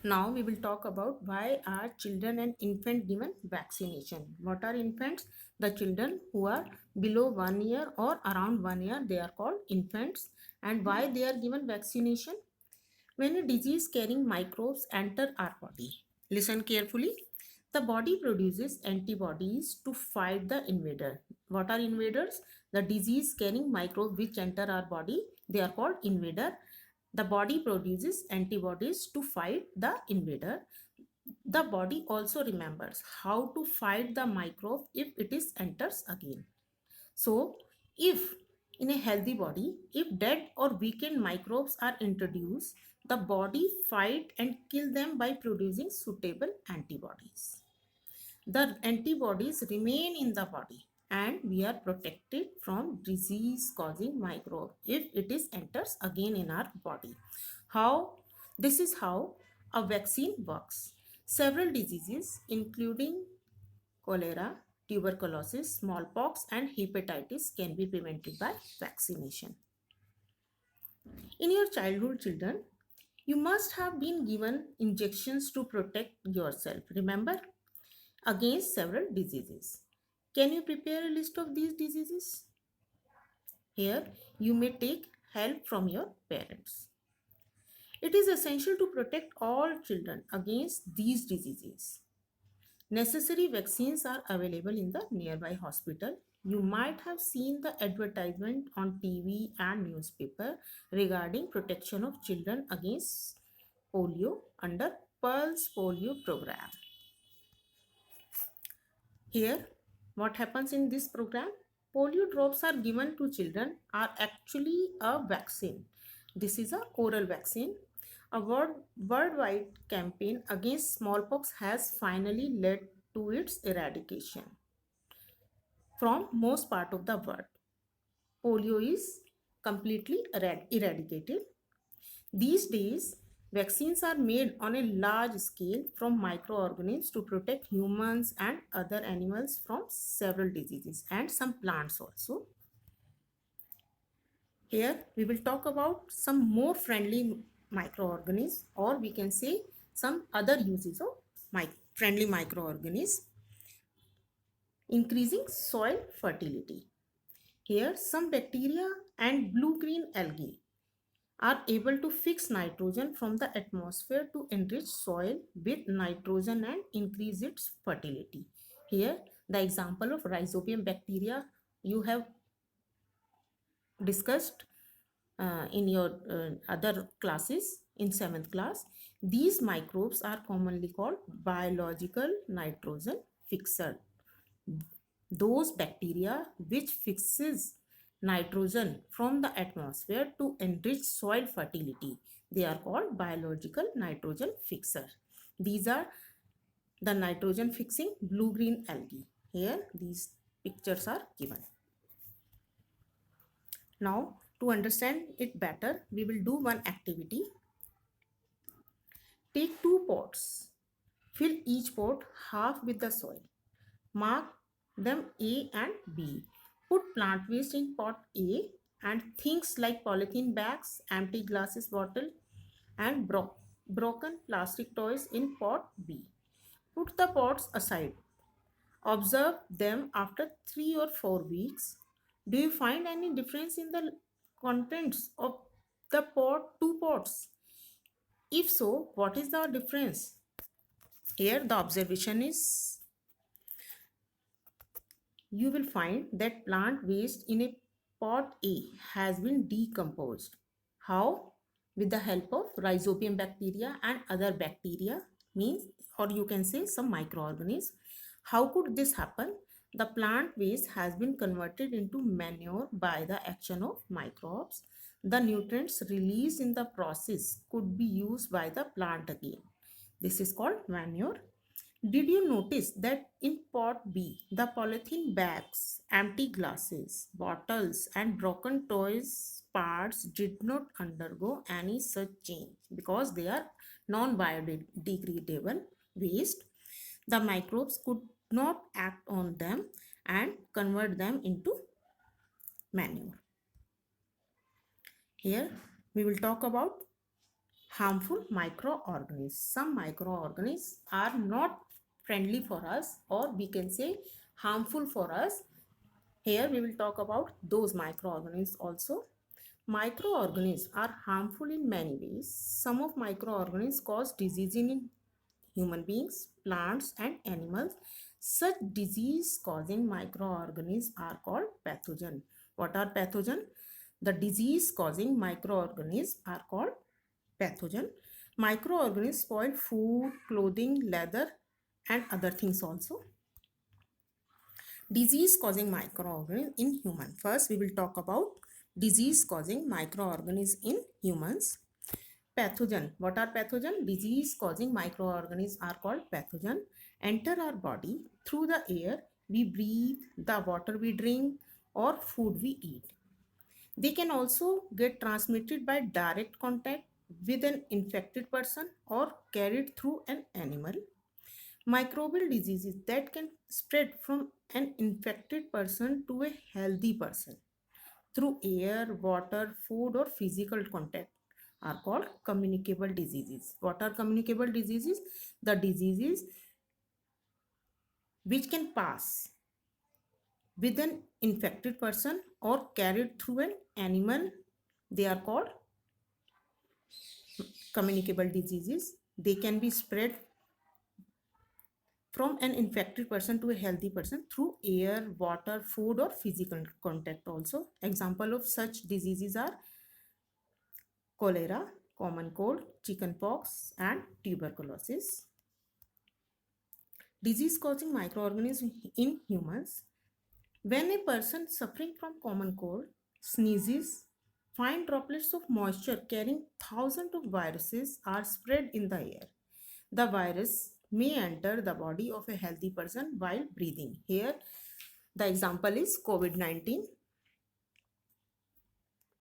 Now we will talk about why are children and infant given vaccination. What are infants? The children who are below 1 year or around 1 year, they are called infants. And why they are given vaccination? When a disease carrying microbes enter our body, listen carefully. The body produces antibodies to fight the invader. What are invaders? The disease carrying microbe which enter our body, they are called invader. The body produces antibodies to fight the invader. The body also remembers how to fight the microbe if it is enters again. So, if in a healthy body, if dead or weakened microbes are introduced, the body fight and kill them by producing suitable antibodies. The antibodies remain in the body and we are protected from disease causing microbe if it is enters again in our body. How? This is how a vaccine works. Several diseases including cholera, tuberculosis, smallpox and hepatitis can be prevented by vaccination. In your childhood, children, you must have been given injections to protect yourself, remember, against several diseases. Can you prepare a list of these diseases? Here, you may take help from your parents. It is essential to protect all children against these diseases. Necessary vaccines are available in the nearby hospital. You might have seen the advertisement on TV and newspaper regarding protection of children against polio under Pulse Polio program. Here, what happens in this program? Polio drops are given to children are actually a vaccine. This is a oral vaccine. A worldwide campaign against smallpox has finally led to its eradication from most part of the world. Polio is completely eradicated. These days, vaccines are made on a large scale from microorganisms to protect humans and other animals from several diseases and some plants also. Here we will talk about some more friendly microorganisms, or we can say some other uses of friendly microorganisms. Increasing soil fertility. Here some bacteria and blue-green algae are able to fix nitrogen from the atmosphere to enrich soil with nitrogen and increase its fertility. Here, the example of rhizobium bacteria you have discussed in your other classes in 7th class. These microbes are commonly called biological nitrogen fixer. Those bacteria which fixes nitrogen from the atmosphere to enrich soil fertility, they are called biological nitrogen fixer. These are the nitrogen fixing blue green algae. Here these pictures are given. Now to understand it better, we will do one activity. Take two pots, fill each pot half with the soil, mark them A and B. Put plant waste in pot A and things like polythene bags, empty glasses bottle and broken plastic toys in pot B. Put the pots aside. Observe them after 3 or 4 weeks. Do you find any difference in the contents of the two pots? If so, what is the difference? Here the observation is, you will find that plant waste in a pot A has been decomposed. How? With the help of rhizobium bacteria and other bacteria, means, or you can say some microorganisms. How could this happen? The plant waste has been converted into manure by the action of microbes. The nutrients released in the process could be used by the plant again. This is called manure. Did you notice that in pot B, the polythene bags, empty glasses, bottles, and broken toys parts did not undergo any such change because they are non biodegradable waste? The microbes could not act on them and convert them into manure. Here we will talk about Harmful microorganisms. Some microorganisms are not friendly for us, or we can say harmful for us. Here we will talk about those microorganisms also. Microorganisms are harmful in many ways. Some of microorganisms cause disease in human beings, plants, and animals. Such disease causing microorganisms are called pathogen. What are pathogen? The disease causing microorganisms are called pathogen. Microorganisms spoil food, clothing, leather, and other things also. Disease causing microorganisms in human. First, we will talk about disease causing microorganisms in humans. Pathogen. What are pathogen? Disease causing microorganisms are called pathogen. Enter our body through the air we breathe, the water we drink, or food we eat. They can also get transmitted by direct contact with an infected person or carried through an animal. Microbial diseases that can spread from an infected person to a healthy person through air, water, food, or physical contact are called communicable diseases. What are communicable diseases? The diseases which can pass with an infected person or carried through an animal, they are called communicable diseases. They can be spread from an infected person to a healthy person through air, water, food, or physical contact also. Example of such diseases are cholera, common cold, chickenpox, and tuberculosis. Disease causing microorganisms in humans. When a person suffering from common cold sneezes, fine droplets of moisture carrying thousands of viruses are spread in the air. The virus may enter the body of a healthy person while breathing. Here, the example is COVID-19.